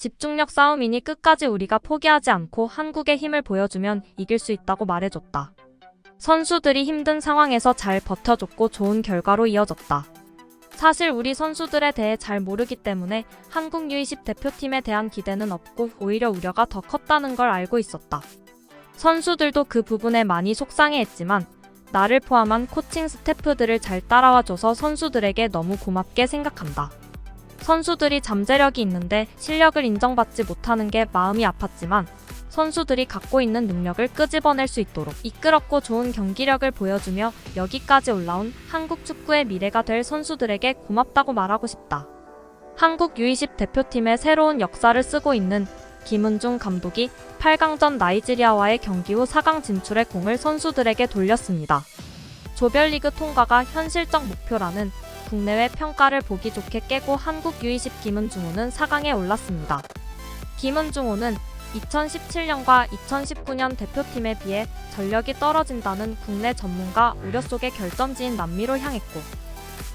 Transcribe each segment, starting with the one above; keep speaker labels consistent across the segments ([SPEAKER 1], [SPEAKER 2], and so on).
[SPEAKER 1] 집중력 싸움이니 끝까지 우리가 포기하지 않고 한국의 힘을 보여주면 이길 수 있다고 말해줬다. 선수들이 힘든 상황에서 잘 버텨줬고 좋은 결과로 이어졌다. 사실 우리 선수들에 대해 잘 모르기 때문에 한국 U20 대표팀에 대한 기대는 없고 오히려 우려가 더 컸다는 걸 알고 있었다. 선수들도 그 부분에 많이 속상해했지만 나를 포함한 코칭 스태프들을 잘 따라와줘서 선수들에게 너무 고맙게 생각한다. 선수들이 잠재력이 있는데 실력을 인정받지 못하는 게 마음이 아팠지만 선수들이 갖고 있는 능력을 끄집어낼 수 있도록 이끌었고 좋은 경기력을 보여주며 여기까지 올라온 한국 축구의 미래가 될 선수들에게 고맙다고 말하고 싶다. 한국 U20 대표팀의 새로운 역사를 쓰고 있는 김은중 감독이 8강전 나이지리아와의 경기 후 4강 진출의 공을 선수들에게 돌렸습니다. 조별리그 통과가 현실적 목표라는 국내외 평가를 보기 좋게 깨고 한국 U20 김은중호는 4강에 올랐습니다. 김은중호는 2017년과 2019년 대표팀에 비해 전력이 떨어진다는 국내 전문가 우려 속에 결정지인 남미로 향했고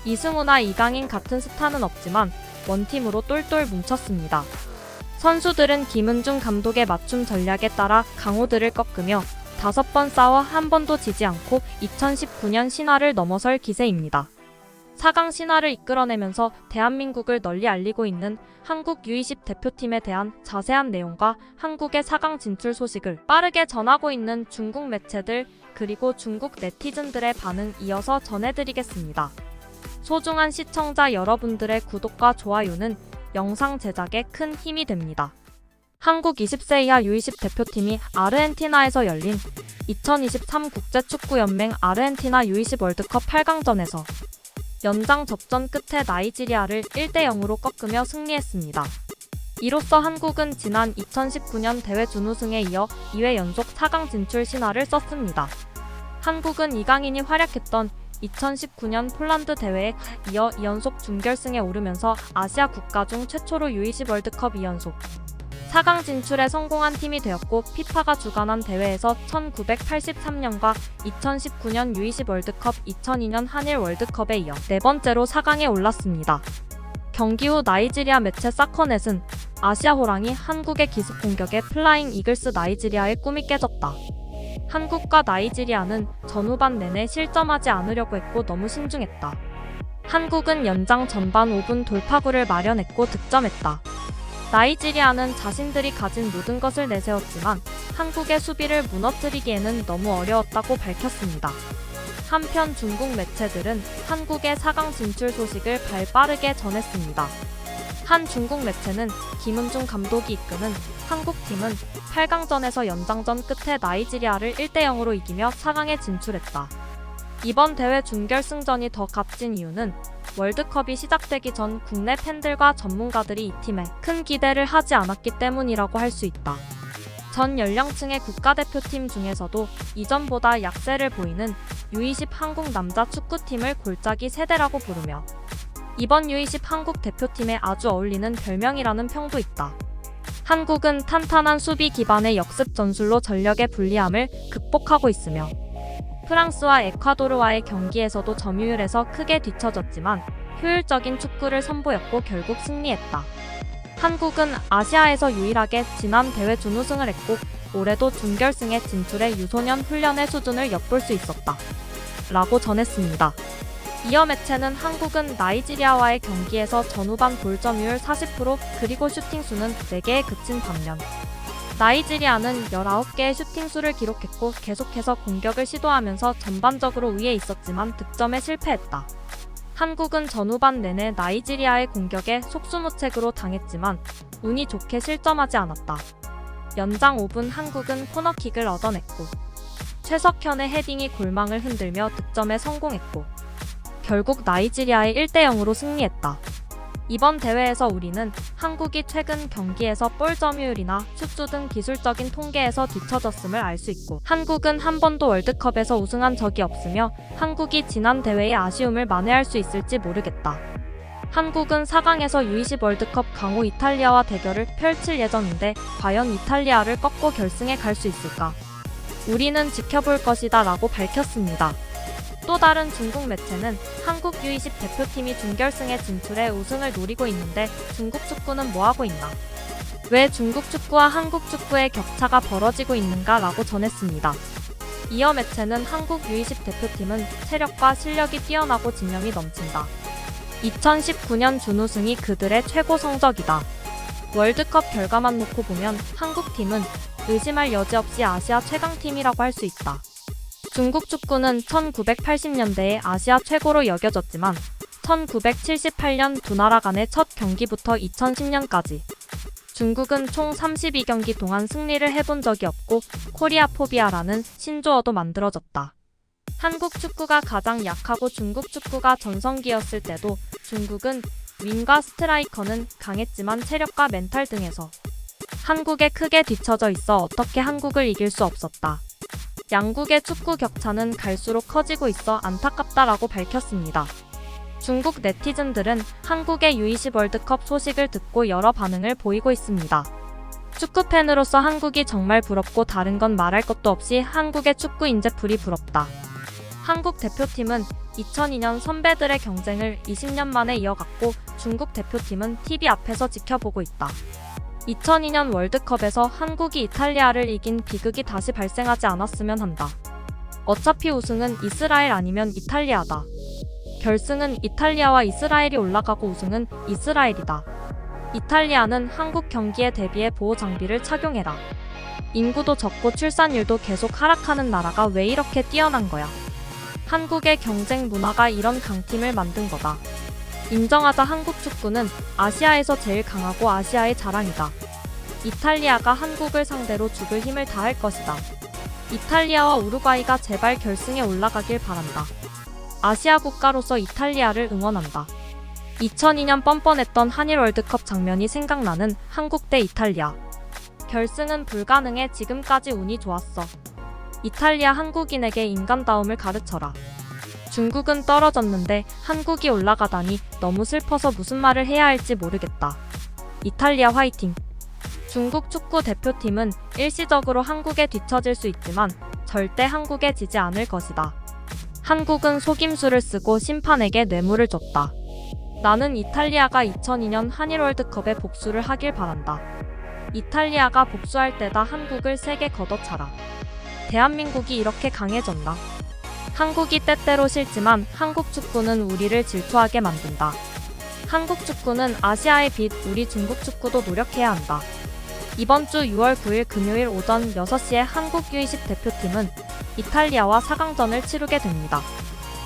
[SPEAKER 1] 이승우나 이강인 같은 스타는 없지만 원팀으로 똘똘 뭉쳤습니다. 선수들은 김은중 감독의 맞춤 전략에 따라 강호들을 꺾으며 5번 싸워 한 번도 지지 않고 2019년 신화를 넘어설 기세입니다. 4강 신화를 이끌어내면서 대한민국을 널리 알리고 있는 한국 U20 대표팀에 대한 자세한 내용과 한국의 4강 진출 소식을 빠르게 전하고 있는 중국 매체들 그리고 중국 네티즌들의 반응 이어서 전해드리겠습니다. 소중한 시청자 여러분들의 구독과 좋아요는 영상 제작에 큰 힘이 됩니다. 한국 20세 이하 U20 대표팀이 아르헨티나에서 열린 2023 국제축구연맹 아르헨티나 U20 월드컵 8강전에서 연장 접전 끝에 나이지리아를 1대0으로 꺾으며 승리했습니다. 이로써 한국은 지난 2019년 대회 준우승에 이어 2회 연속 4강 진출 신화를 썼습니다. 한국은 이강인이 활약했던 2019년 폴란드 대회에 이어 2연속 준결승에 오르면서 아시아 국가 중 최초로 U20 월드컵 2연속 4강 진출에 성공한 팀이 되었고 피파가 주관한 대회에서 1983년과 2019년 U20 월드컵, 2002년 한일 월드컵에 이어 네 번째로 4강에 올랐습니다. 경기 후 나이지리아 매체 사커넷은 아시아 호랑이 한국의 기습 공격에 플라잉 이글스 나이지리아의 꿈이 깨졌다. 한국과 나이지리아는 전후반 내내 실점하지 않으려고 했고 너무 신중했다. 한국은 연장 전반 5분 돌파구를 마련했고 득점했다. 나이지리아는 자신들이 가진 모든 것을 내세웠지만 한국의 수비를 무너뜨리기에는 너무 어려웠다고 밝혔습니다. 한편 중국 매체들은 한국의 4강 진출 소식을 발빠르게 전했습니다. 한 중국 매체는 김은중 감독이 이끄는 한국팀은 8강전에서 연장전 끝에 나이지리아를 1대0으로 이기며 4강에 진출했다. 이번 대회 준결승전이 더 값진 이유는 월드컵이 시작되기 전 국내 팬들과 전문가들이 이 팀에 큰 기대를 하지 않았기 때문이라고 할 수 있다. 전 연령층의 국가대표팀 중에서도 이전보다 약세를 보이는 U20 한국 남자 축구팀을 골짜기 세대라고 부르며 이번 U20 한국 대표팀에 아주 어울리는 별명이라는 평도 있다. 한국은 탄탄한 수비 기반의 역습 전술로 전력의 불리함을 극복하고 있으며 프랑스와 에콰도르와의 경기에서도 점유율에서 크게 뒤처졌지만 효율적인 축구를 선보였고 결국 승리했다. 한국은 아시아에서 유일하게 지난 대회 준우승을 했고 올해도 준결승에 진출해 유소년 훈련의 수준을 엿볼 수 있었다. 라고 전했습니다. 이어 매체는 한국은 나이지리아와의 경기에서 전후반 볼점유율 40% 그리고 슈팅수는 4개에 그친 반면 나이지리아는 19개의 슈팅수를 기록했고 계속해서 공격을 시도하면서 전반적으로 우위에 있었지만 득점에 실패했다. 한국은 전후반 내내 나이지리아의 공격에 속수무책으로 당했지만 운이 좋게 실점하지 않았다. 연장 5분 한국은 코너킥을 얻어냈고 최석현의 헤딩이 골망을 흔들며 득점에 성공했고 결국 나이지리아의 1대0으로 승리했다. 이번 대회에서 우리는 한국이 최근 경기에서 볼 점유율이나 슛수 등 기술적인 통계에서 뒤처졌음을 알 수 있고 한국은 한 번도 월드컵에서 우승한 적이 없으며 한국이 지난 대회의 아쉬움을 만회할 수 있을지 모르겠다. 한국은 4강에서 U20 월드컵 강호 이탈리아와 대결을 펼칠 예정인데 과연 이탈리아를 꺾고 결승에 갈 수 있을까? 우리는 지켜볼 것이다 라고 밝혔습니다. 또 다른 중국 매체는 한국 U20 대표팀이 준결승에 진출해 우승을 노리고 있는데 중국 축구는 뭐하고 있나? 왜 중국 축구와 한국 축구의 격차가 벌어지고 있는가라고 전했습니다. 이어 매체는 한국 U20 대표팀은 체력과 실력이 뛰어나고 집념이 넘친다. 2019년 준우승이 그들의 최고 성적이다. 월드컵 결과만 놓고 보면 한국팀은 의심할 여지 없이 아시아 최강팀이라고 할 수 있다. 중국 축구는 1980년대에 아시아 최고로 여겨졌지만 1978년 두 나라 간의 첫 경기부터 2010년까지 중국은 총 32경기 동안 승리를 해본 적이 없고 코리아포비아라는 신조어도 만들어졌다. 한국 축구가 가장 약하고 중국 축구가 전성기였을 때도 중국은 윙과 스트라이커는 강했지만 체력과 멘탈 등에서 한국에 크게 뒤처져 있어 어떻게 한국을 이길 수 없었다. 양국의 축구 격차는 갈수록 커지고 있어 안타깝다라고 밝혔습니다. 중국 네티즌들은 한국의 U20 월드컵 소식을 듣고 여러 반응을 보이고 있습니다. 축구팬으로서 한국이 정말 부럽고 다른 건 말할 것도 없이 한국의 축구 인재풀이 부럽다. 한국 대표팀은 2002년 선배들의 경쟁을 20년 만에 이어갔고 중국 대표팀은 TV 앞에서 지켜보고 있다. 2002년 월드컵에서 한국이 이탈리아를 이긴 비극이 다시 발생하지 않았으면 한다. 어차피 우승은 이스라엘 아니면 이탈리아다. 결승은 이탈리아와 이스라엘이 올라가고 우승은 이스라엘이다. 이탈리아는 한국 경기에 대비해 보호 장비를 착용해라. 인구도 적고 출산율도 계속 하락하는 나라가 왜 이렇게 뛰어난 거야. 한국의 경쟁 문화가 이런 강팀을 만든 거다. 인정하자. 한국 축구는 아시아에서 제일 강하고 아시아의 자랑이다. 이탈리아가 한국을 상대로 죽을 힘을 다할 것이다. 이탈리아와 우루과이가 제발 결승에 올라가길 바란다. 아시아 국가로서 이탈리아를 응원한다. 2002년 뻔뻔했던 한일 월드컵 장면이 생각나는 한국 대 이탈리아. 결승은 불가능해. 지금까지 운이 좋았어. 이탈리아 한국인에게 인간다움을 가르쳐라. 중국은 떨어졌는데 한국이 올라가다니 너무 슬퍼서 무슨 말을 해야 할지 모르겠다. 이탈리아 화이팅! 중국 축구 대표팀은 일시적으로 한국에 뒤처질 수 있지만 절대 한국에 지지 않을 것이다. 한국은 속임수를 쓰고 심판에게 뇌물을 줬다. 나는 이탈리아가 2002년 한일 월드컵에 복수를 하길 바란다. 이탈리아가 복수할 때다 한국을 세게 걷어차라. 대한민국이 이렇게 강해졌나? 한국이 때때로 싫지만 한국 축구는 우리를 질투하게 만든다. 한국 축구는 아시아의 빛. 우리 중국 축구도 노력해야 한다. 이번 주 6월 9일 금요일 오전 6시에 한국 U20 대표팀은 이탈리아와 4강전을 치르게 됩니다.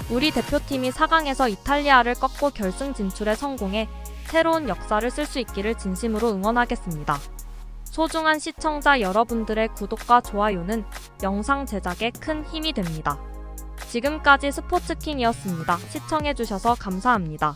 [SPEAKER 1] 우리 대표팀이 4강에서 이탈리아를 꺾고 결승 진출에 성공해 새로운 역사를 쓸 수 있기를 진심으로 응원하겠습니다. 소중한 시청자 여러분들의 구독과 좋아요는 영상 제작에 큰 힘이 됩니다. 지금까지 스포츠킹이었습니다. 시청해주셔서 감사합니다.